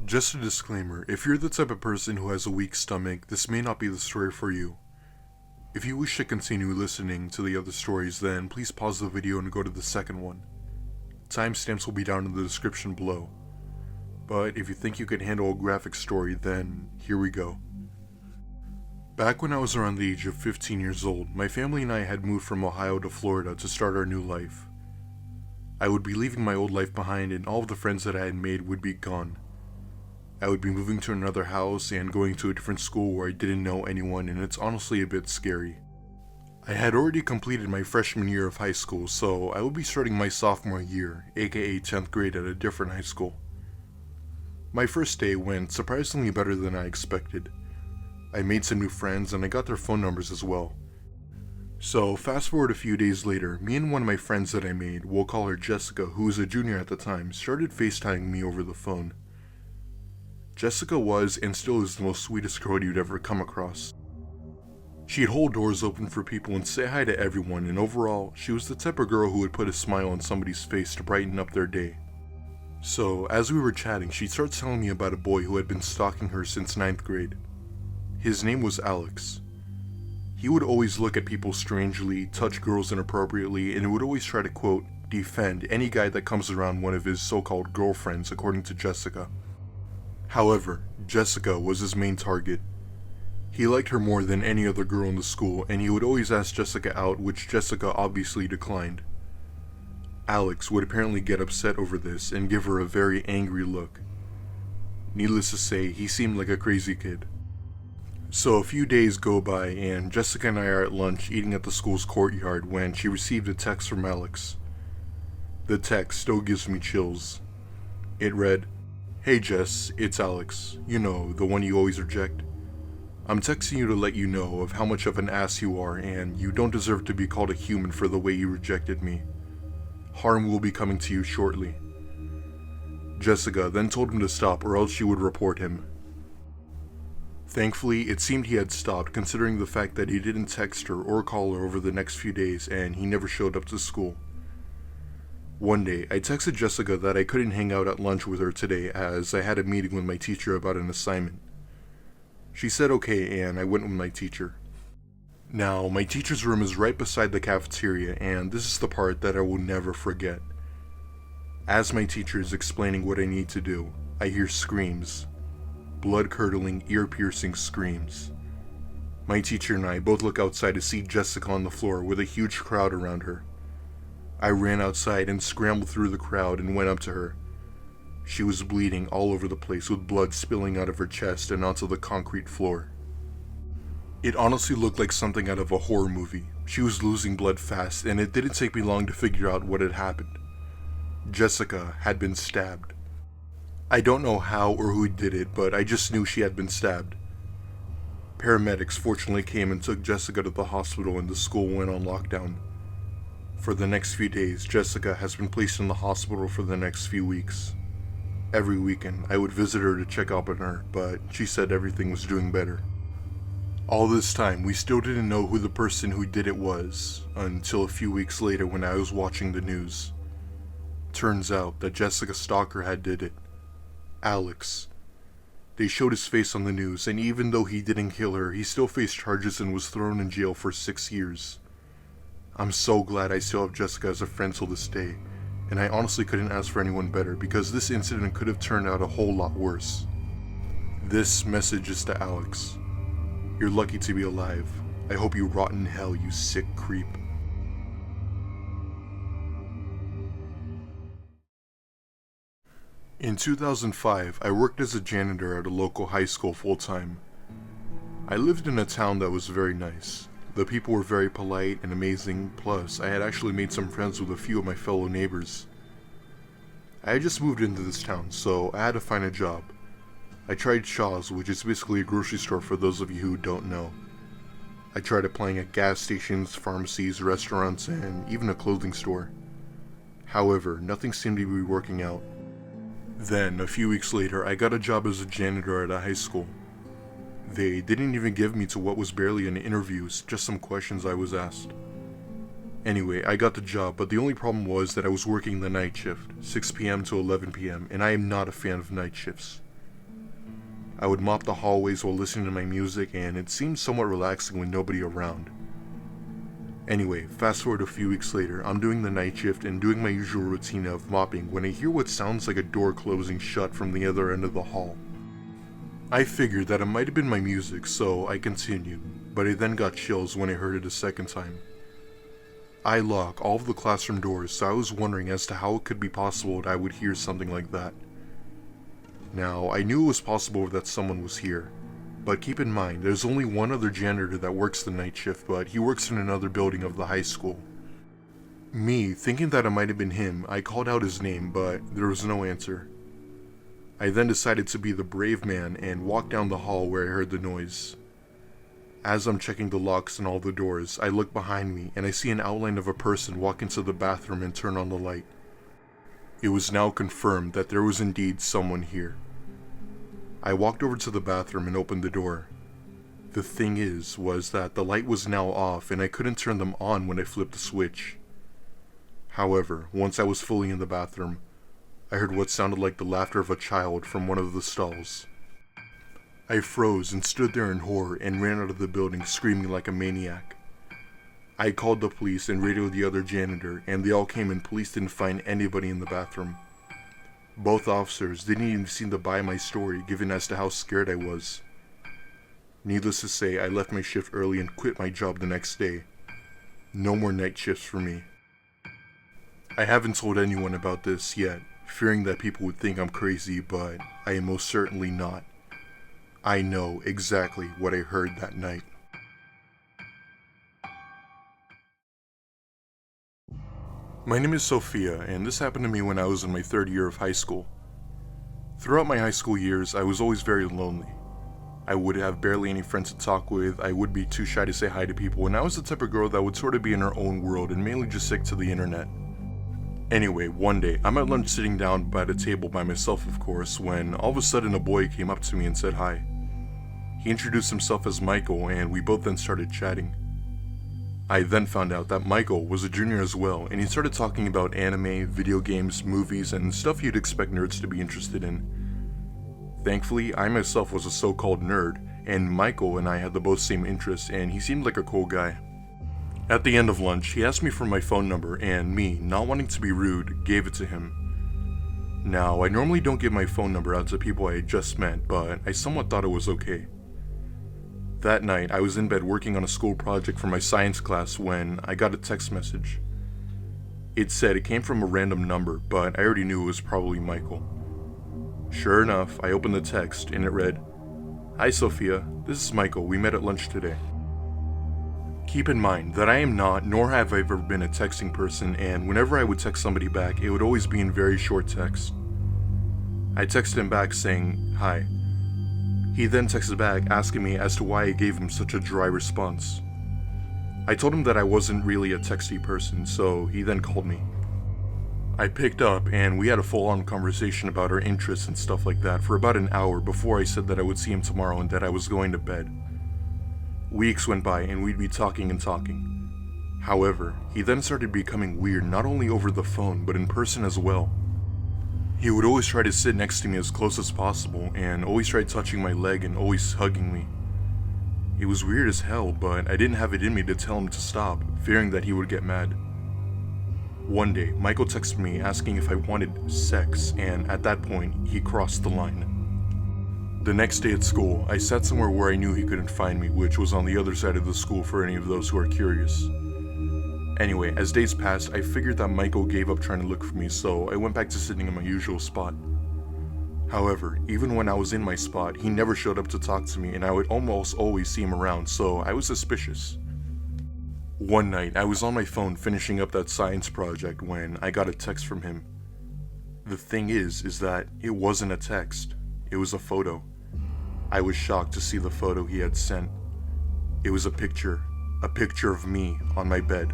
Just a disclaimer, if you're the type of person who has a weak stomach, this may not be the story for you. If you wish to continue listening to the other stories, then please pause the video and go to the second one. Timestamps will be down in the description below. But if you think you can handle a graphic story, then here we go. Back when I was around the age of 15 years old, my family and I had moved from Ohio to Florida to start our new life. I would be leaving my old life behind and all of the friends that I had made would be gone. I would be moving to another house and going to a different school where I didn't know anyone, and it's honestly a bit scary. I had already completed my freshman year of high school, so I would be starting my sophomore year, aka 10th grade, at a different high school. My first day went surprisingly better than I expected. I made some new friends and I got their phone numbers as well. So fast forward a few days later, me and one of my friends that I made, we'll call her Jessica, who was a junior at the time, started FaceTiming me over the phone. Jessica was and still is the most sweetest girl you'd ever come across. She'd hold doors open for people and say hi to everyone, and overall, she was the type of girl who would put a smile on somebody's face to brighten up their day. So, as we were chatting, she starts telling me about a boy who had been stalking her since 9th grade. His name was Alex. He would always look at people strangely, touch girls inappropriately, and would always try to, quote, defend any guy that comes around one of his so-called girlfriends, according to Jessica. However, Jessica was his main target. He liked her more than any other girl in the school, and he would always ask Jessica out, which Jessica obviously declined. Alex would apparently get upset over this and give her a very angry look. Needless to say, he seemed like a crazy kid. So a few days go by, and Jessica and I are at lunch eating at the school's courtyard when she received a text from Alex. The text still gives me chills. It read, "Hey Jess, it's Alex. You know, the one you always reject. I'm texting you to let you know of how much of an ass you are, and you don't deserve to be called a human for the way you rejected me. Harm will be coming to you shortly." Jessica then told him to stop or else she would report him. Thankfully, it seemed he had stopped, considering the fact that he didn't text her or call her over the next few days and he never showed up to school. One day, I texted Jessica that I couldn't hang out at lunch with her today as I had a meeting with my teacher about an assignment. She said okay, and I went with my teacher. Now, my teacher's room is right beside the cafeteria, and this is the part that I will never forget. As my teacher is explaining what I need to do, I hear screams. Blood-curdling, ear-piercing screams. My teacher and I both look outside to see Jessica on the floor with a huge crowd around her. I ran outside and scrambled through the crowd and went up to her. She was bleeding all over the place with blood spilling out of her chest and onto the concrete floor. It honestly looked like something out of a horror movie. She was losing blood fast, and it didn't take me long to figure out what had happened. Jessica had been stabbed. I don't know how or who did it, but I just knew she had been stabbed. Paramedics fortunately came and took Jessica to the hospital, and the school went on lockdown. For the next few days, Jessica has been placed in the hospital for the next few weeks. Every weekend, I would visit her to check up on her, but she said everything was doing better. All this time, we still didn't know who the person who did it was, until a few weeks later when I was watching the news. Turns out that Jessica Stalker had did it. Alex. They showed his face on the news, and even though he didn't kill her, he still faced charges and was thrown in jail for 6 years. I'm so glad I still have Jessica as a friend till this day, and I honestly couldn't ask for anyone better because this incident could have turned out a whole lot worse. This message is to Alex. You're lucky to be alive. I hope you rot in hell, you sick creep. In 2005, I worked as a janitor at a local high school full-time. I lived in a town that was very nice. The people were very polite and amazing, plus I had actually made some friends with a few of my fellow neighbors. I had just moved into this town, so I had to find a job. I tried Shaw's, which is basically a grocery store for those of you who don't know. I tried applying at gas stations, pharmacies, restaurants, and even a clothing store. However, nothing seemed to be working out. Then, a few weeks later, I got a job as a janitor at a high school. They didn't even give me to what was barely an interview, just some questions I was asked. Anyway, I got the job, but the only problem was that I was working the night shift, 6 p.m. to 11 p.m., and I am not a fan of night shifts. I would mop the hallways while listening to my music, and it seemed somewhat relaxing with nobody around. Anyway, fast forward a few weeks later, I'm doing the night shift and doing my usual routine of mopping when I hear what sounds like a door closing shut from the other end of the hall. I figured that it might have been my music, so I continued, but I then got chills when I heard it a second time. I lock all of the classroom doors, so I was wondering as to how it could be possible that I would hear something like that. Now, I knew it was possible that someone was here, but keep in mind, there's only one other janitor that works the night shift, but he works in another building of the high school. Me, thinking that it might have been him, I called out his name, but there was no answer. I then decided to be the brave man and walked down the hall where I heard the noise. As I'm checking the locks and all the doors, I look behind me and I see an outline of a person walk into the bathroom and turn on the light. It was now confirmed that there was indeed someone here. I walked over to the bathroom and opened the door. The thing was that the light was now off and I couldn't turn them on when I flipped the switch. However, once I was fully in the bathroom, I heard what sounded like the laughter of a child from one of the stalls. I froze and stood there in horror and ran out of the building screaming like a maniac. I called the police and radioed the other janitor, and they all came and police didn't find anybody in the bathroom. Both officers didn't even seem to buy my story given as to how scared I was. Needless to say, I left my shift early and quit my job the next day. No more night shifts for me. I haven't told anyone about this yet, fearing that people would think I'm crazy, but I am most certainly not. I know exactly what I heard that night. My name is Sophia, and this happened to me when I was in my third year of high school. Throughout my high school years, I was always very lonely. I would have barely any friends to talk with, I would be too shy to say hi to people, and I was the type of girl that would sort of be in her own world and mainly just stick to the internet. Anyway, one day, I'm at lunch sitting down by the table by myself, of course, when all of a sudden a boy came up to me and said hi. He introduced himself as Michael, and we both then started chatting. I then found out that Michael was a junior as well, and he started talking about anime, video games, movies, and stuff you'd expect nerds to be interested in. Thankfully, I myself was a so-called nerd, and Michael and I had the both same interests, and he seemed like a cool guy. At the end of lunch, he asked me for my phone number, and me, not wanting to be rude, gave it to him. Now, I normally don't give my phone number out to people I had just met, but I somewhat thought it was okay. That night, I was in bed working on a school project for my science class when I got a text message. It said it came from a random number, but I already knew it was probably Michael. Sure enough, I opened the text and it read, "Hi Sophia, this is Michael, we met at lunch today." Keep in mind that I am not, nor have I ever been a texting person, and whenever I would text somebody back, it would always be in very short text. I texted him back saying, "Hi." He then texted back asking me as to why I gave him such a dry response. I told him that I wasn't really a texty person, so he then called me. I picked up and we had a full-on conversation about our interests and stuff like that for about an hour before I said that I would see him tomorrow and that I was going to bed. Weeks went by and we'd be talking and talking. However, he then started becoming weird not only over the phone but in person as well. He would always try to sit next to me as close as possible and always try touching my leg and always hugging me. It was weird as hell, but I didn't have it in me to tell him to stop, fearing that he would get mad. One day, Michael texted me asking if I wanted sex, and at that point, he crossed the line. The next day at school, I sat somewhere where I knew he couldn't find me, which was on the other side of the school for any of those who are curious. Anyway, as days passed, I figured that Michael gave up trying to look for me, so I went back to sitting in my usual spot. However, even when I was in my spot, he never showed up to talk to me, and I would almost always see him around, so I was suspicious. One night, I was on my phone finishing up that science project when I got a text from him. The thing is that it wasn't a text, it was a photo. I was shocked to see the photo he had sent. It was a picture of me on my bed.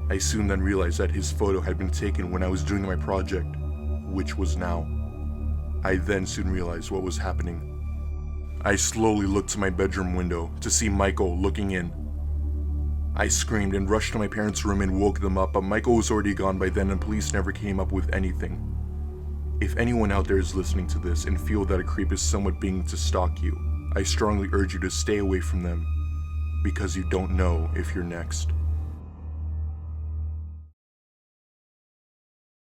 I soon then realized that his photo had been taken when I was doing my project, which was now. I then soon realized what was happening. I slowly looked to my bedroom window to see Michael looking in. I screamed and rushed to my parents' room and woke them up, but Michael was already gone by then and police never came up with anything. If anyone out there is listening to this and feel that a creep is somewhat beginning to stalk you, I strongly urge you to stay away from them, because you don't know if you're next.